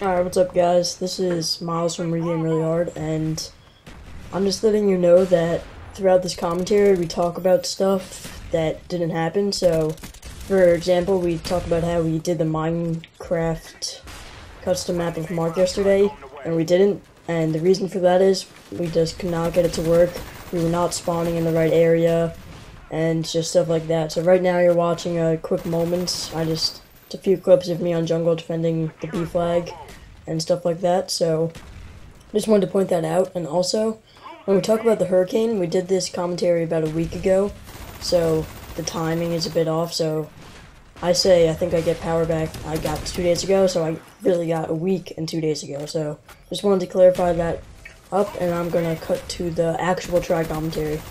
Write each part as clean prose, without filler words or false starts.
Alright, what's up guys? This is Miles from WeGameReallyHard, and I'm just letting you know that throughout this commentary we talk about stuff that didn't happen. So, for example, we talk about how we did the Minecraft custom map of Marc yesterday, and we didn't, and the reason for that is we just could not get it to work. We were not spawning in the right area, and just stuff like that. So right now you're watching a quick moments. It's a few clips of me on jungle defending the B flag and stuff like that, so just wanted to point that out. And also, when we talk about the hurricane, we did this commentary about a week ago, so the timing is a bit off. So I think I get power back, I got 2 days ago, so I really got a week and 2 days ago. So just wanted to clarify that up, and I'm gonna cut to the actual try commentary.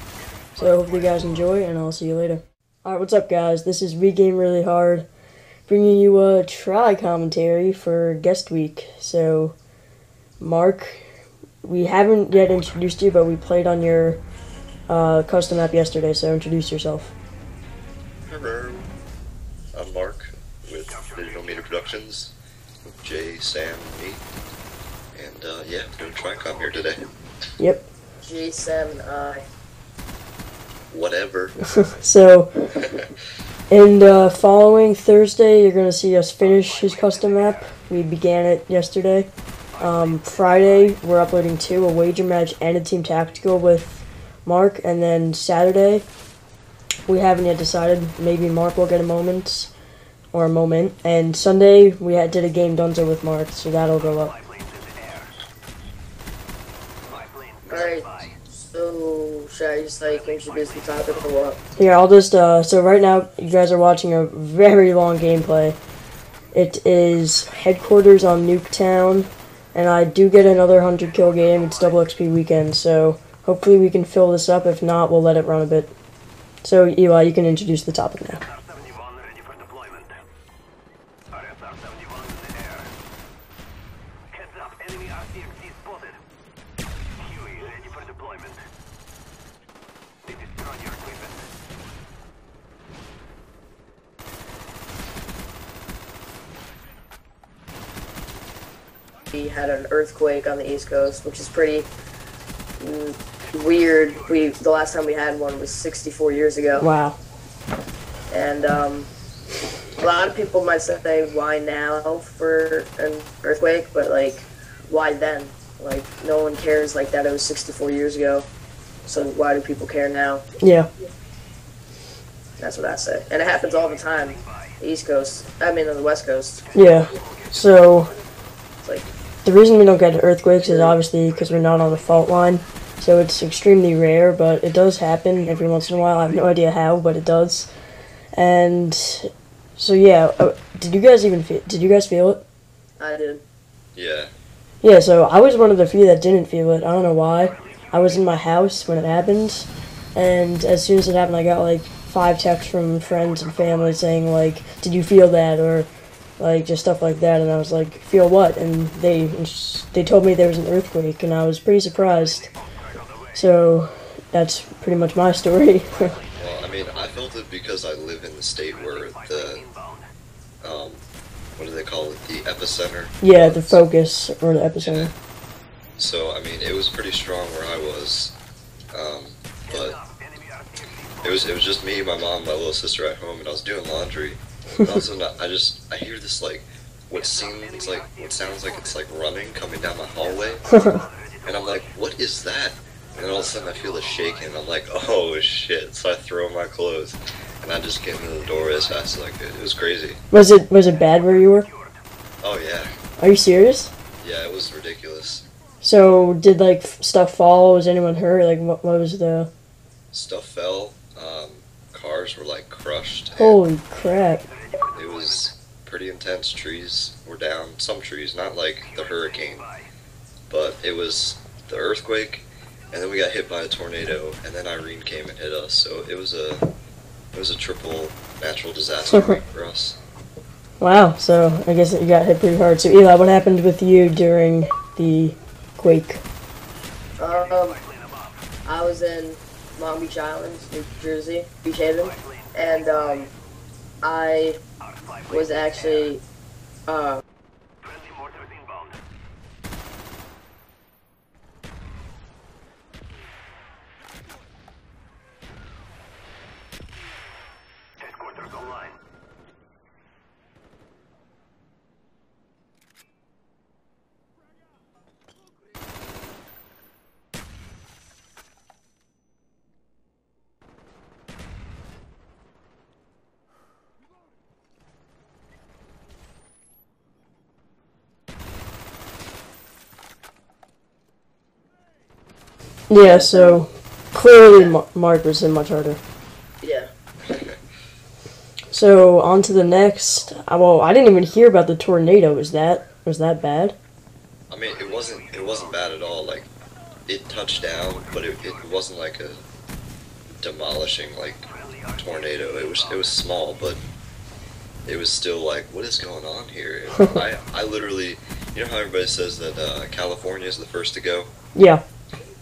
So hopefully you guys enjoy, and I'll see you later. Alright, what's up guys? This is WeGameReallyHard, bringing you a try commentary for guest week. So, Marc, we haven't yet introduced you, but we played on your custom map yesterday, so introduce yourself. Hello, I'm Marc with Digital Media Productions, with Jay, Sam, and me. And yeah, we're doing Tricom here today. Yep. Jay, Sam, and I. Whatever. So, and following Thursday, you're going to see us finish his custom map. We began it yesterday. Friday, we're uploading a wager match and a team tactical with Marc. And then Saturday, we haven't yet decided. Maybe Marc will get a moment. And Sunday, we did a game Dunzo with Marc, so that'll go up. Alright, so should I just introduce the topic or what? Yeah, I'll just, so right now, you guys are watching a very long gameplay. It is headquarters on Nuketown, and I do get another 100 kill game. It's double XP weekend, so hopefully we can fill this up. If not, we'll let it run a bit. So, Eli, you can introduce the topic now. We had an earthquake on the East Coast, which is pretty weird. The last time we had one was 64 years ago. Wow. And a lot of people might say, why now for an earthquake? But why then? No one cares that it was 64 years ago. So why do people care now? Yeah. That's what I say. And it happens all the time. The East Coast. I mean, on the West Coast. Yeah. So, It's the reason we don't get earthquakes is obviously because we're not on the fault line. So it's extremely rare, but it does happen every once in a while. I have no idea how, but it does. And so yeah, did you guys feel it? I did. Yeah. Yeah, so I was one of the few that didn't feel it. I don't know why. I was in my house when it happened, and as soon as it happened, I got 5 texts from friends and family saying did you feel that, or just stuff like that. And I was like, feel what? And they told me there was an earthquake, and I was pretty surprised. So that's pretty much my story. Well, I mean, I felt it because I live in the state where the, what do they call it, the epicenter? Yeah, the focus, or the epicenter. Yeah. So, I mean, it was pretty strong where I was, but it was just me, my mom, my little sister at home, and I was doing laundry. And all of a sudden, I hear this, what sounds like it's running coming down my hallway, and I'm like, what is that? And then all of a sudden I feel the shaking, and I'm like, oh shit, so I throw my clothes, and I just get into the door as fast as I could. It was crazy. Was it bad where you were? Oh yeah. Are you serious? Yeah, it was ridiculous. So, did, stuff fall? Was anyone hurt? What was the... Stuff fell, cars were, crushed. Holy crap. It was pretty intense. Trees were down. Some trees, not the hurricane, but it was the earthquake, and then we got hit by a tornado, and then Irene came and hit us, so it was a triple natural disaster week for us. Wow, so I guess you got hit pretty hard. So Eli, what happened with you during the quake? I was in Long Beach Islands, New Jersey, Beach Haven, and I was actually Yeah, so clearly Mark was hit much harder. Yeah. So on to the next. Well, I didn't even hear about the tornado. Was that bad? I mean, it wasn't bad at all. Like, it touched down, but it wasn't like a demolishing like tornado. It was small, but it was still like, what is going on here? I literally, you know how everybody says that California is the first to go? Yeah.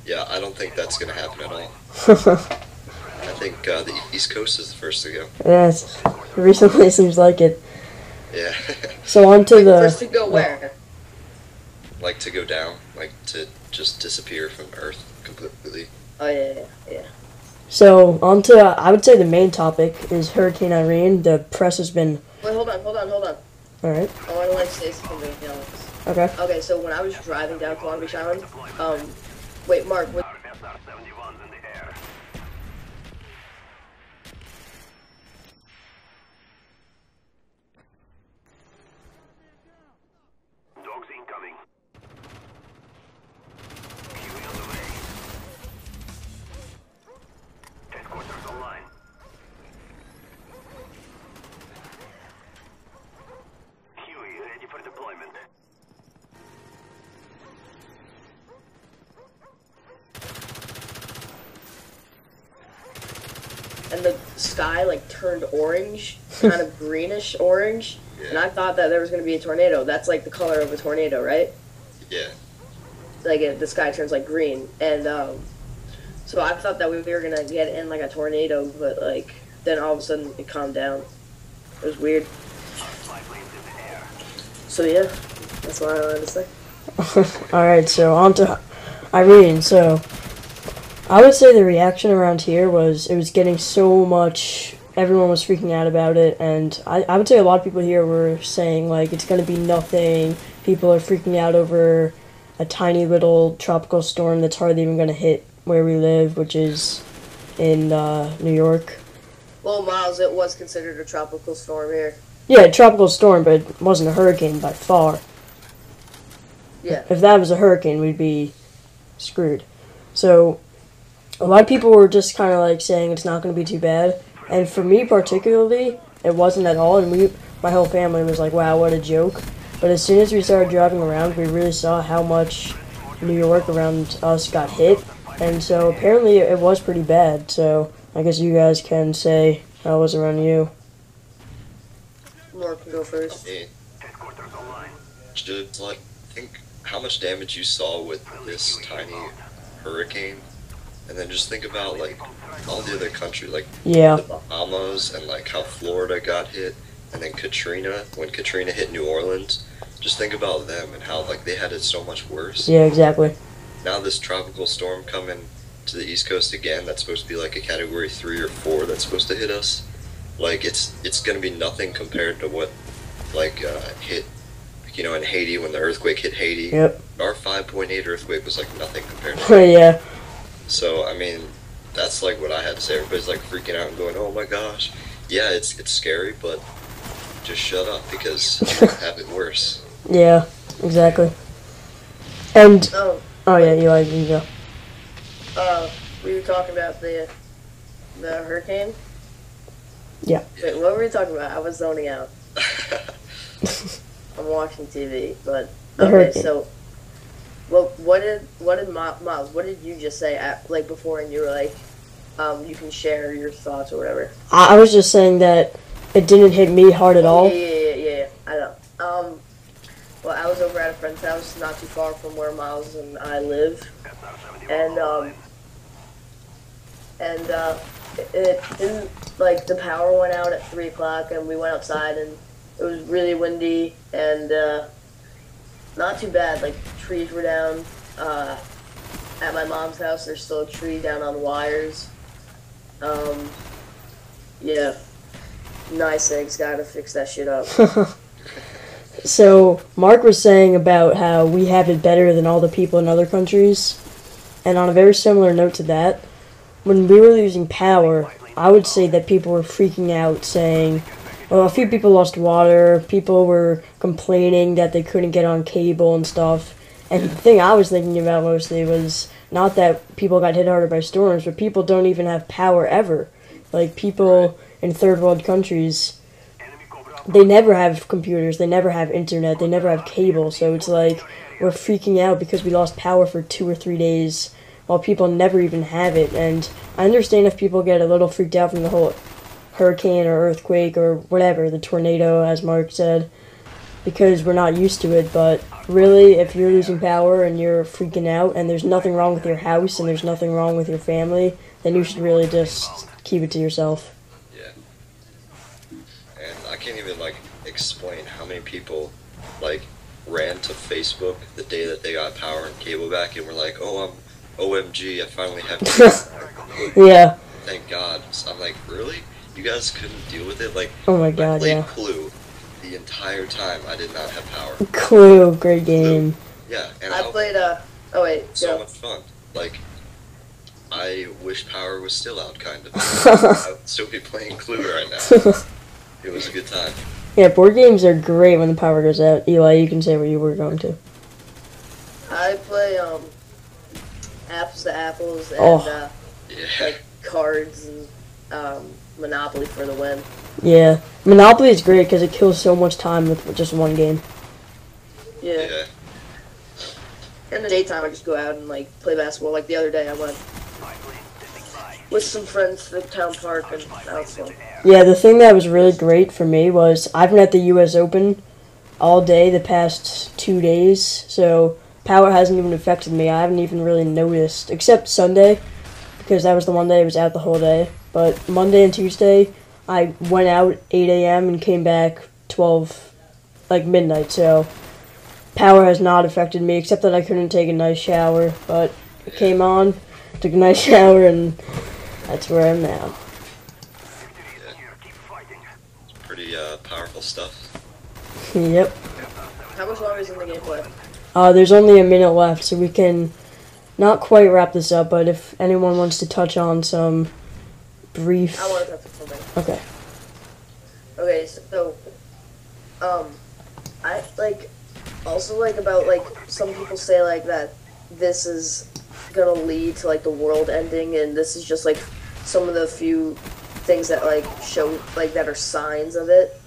Yeah, I don't think that's gonna happen at all. I think the East Coast is the first to go. Yes. Recently seems like it. Yeah. So on to the First to go where? Like to go down, like to just disappear from Earth completely. Oh yeah. So on to I would say the main topic is Hurricane Irene. The press has been. Wait, hold on. All right. I want to like say something else. Okay. Okay, so when I was driving down Long Beach Island, wait, Mark, what? Dogs incoming. Headquarters online. Huey ready for deployment. And the sky like turned orange, kind of greenish orange, Yeah. and I thought that there was gonna be a tornado. That's like the color of a tornado, right? Yeah. Like the sky turns like green, and so I thought that we were gonna get in like a tornado, but like then all of a sudden it calmed down. It was weird. So yeah, that's what I wanted to say. All right. So on to Irene. So I would say the reaction around here was it was getting so much. Everyone was freaking out about it, and I would say a lot of people here were saying like it's gonna be nothing. People are freaking out over a tiny little tropical storm that's hardly even gonna hit where we live, which is in New York. Well, Miles, it was considered a tropical storm here. Yeah, a tropical storm, but it wasn't a hurricane by far. Yeah. If that was a hurricane, we'd be screwed. So a lot of people were just kind of like saying it's not going to be too bad. And for me particularly, it wasn't at all. And my whole family was like, wow, what a joke. But as soon as we started driving around, we really saw how much New York around us got hit. And so apparently it was pretty bad. So I guess you guys can say how it was around you. Mark can go first. I mean, just like think how much damage you saw with this tiny hurricane, and then just think about like all the other countries, like Yeah. the Bahamas, and like how Florida got hit, and then Katrina, when Katrina hit New Orleans. Just think about them and how like they had it so much worse. Yeah, exactly. Now this tropical storm coming to the East Coast again, that's supposed to be like a category 3 or 4 that's supposed to hit us. Like it's gonna be nothing compared to what like hit, you know, in Haiti when the earthquake hit Haiti. Yep. Our 5.8 earthquake was like nothing compared to that. Yeah. So I mean, that's like what I had to say. Everybody's like freaking out and going, "Oh my gosh, yeah, it's scary, but just shut up because you have it worse." Yeah, exactly. And Oh, yeah, Eli, you go. we were talking about the hurricane. Yeah. Wait, what were we talking about? I was zoning out. I'm watching TV, but The okay. hurricane. So, well, what did Miles? What did you just say like before? And you were like, you can share your thoughts or whatever. I was just saying that it didn't hit me hard at all. Yeah. I know. Well, I was over at a friend's house, not too far from where Miles and I live, and it didn't, like, the power went out at 3 o'clock, and we went outside, and it was really windy, and not too bad. Like, trees were down. At my mom's house, there's still a tree down on wires. Yeah. Nice eggs, gotta fix that shit up. So Mark was saying about how we have it better than all the people in other countries. And on a very similar note to that, when we were losing power, I would say that people were freaking out saying, well, a few people lost water, people were complaining that they couldn't get on cable and stuff. And the thing I was thinking about mostly was not that people got hit harder by storms, but people don't even have power ever. Like, people in third world countries, they never have computers, they never have internet, they never have cable, so it's like we're freaking out because we lost power for 2 or 3 days while people never even have it. And I understand if people get a little freaked out from the whole hurricane or earthquake or whatever, the tornado, as Mark said, because we're not used to it, but really, if you're losing power and you're freaking out and there's nothing wrong with your house and there's nothing wrong with your family, then you should really just keep it to yourself. Yeah. And I can't even, like, explain how many people, like, ran to Facebook the day that they got power and cable back and were like, oh, OMG, I finally have Yeah. Thank God. So I'm like, really? You guys couldn't deal with it? Like, Oh my God, I played yeah. Clue the entire time I did not have power. Clue, great game. Yeah, and I played oh wait, so go. much fun. Like, I wish power was still out, kind of. I'd still be playing Clue right now. It was a good time. Yeah, board games are great when the power goes out. Eli, you can say where you were going to. I play apples to apples and Oh. Yeah. like cards and Monopoly for the win. Yeah, Monopoly is great because it kills so much time with just one game. Yeah. Yeah. In the daytime, I just go out and like play basketball. Like the other day, I went with some friends to the town park, and that was fun. Yeah, the thing that was really great for me was I've been at the U.S. Open all day the past 2 days, so power hasn't even affected me. I haven't even really noticed, except Sunday, because that was the one day I was out the whole day. But Monday and Tuesday, I went out 8 a.m. and came back 12, like midnight, so power has not affected me, except that I couldn't take a nice shower, but it came on, took a nice shower, and that's where I'm now. It's pretty powerful stuff. Yep. How much longer is in the gameplay? There's only a minute left, so we can not quite wrap this up, but if anyone wants to touch on some brief... I want to touch on something. Okay. Okay, so I like also like about like some people say like that this is gonna lead to like the world ending, and this is just like some of the few things that like show like that are signs of it.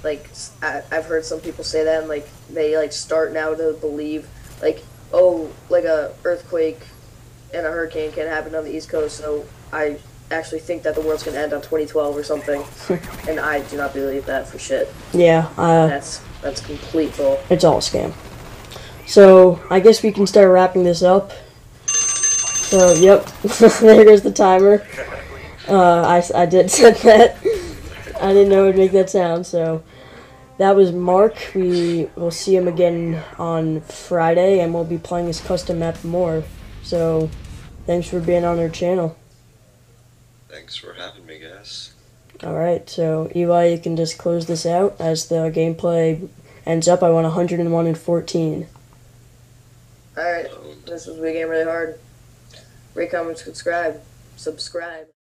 Like I've heard some people say that, and like they like start now to believe like, oh, like a earthquake and a hurricane can happen on the East Coast, so I actually think that the world's gonna end on 2012 or something, and I do not believe that for shit. Yeah, That's complete bull. it's all a scam. So, I guess we can start wrapping this up. So, yep, there goes the timer. I did set that. I didn't know it would make that sound, so that was Mark. We will see him again on Friday, and we'll be playing this custom map more. So, thanks for being on our channel. Thanks for having me, guys. Alright, so Eli, you can just close this out as the gameplay ends up. I won 101 and 14. Alright, this was WeGameReallyHard. Rate, comment, subscribe.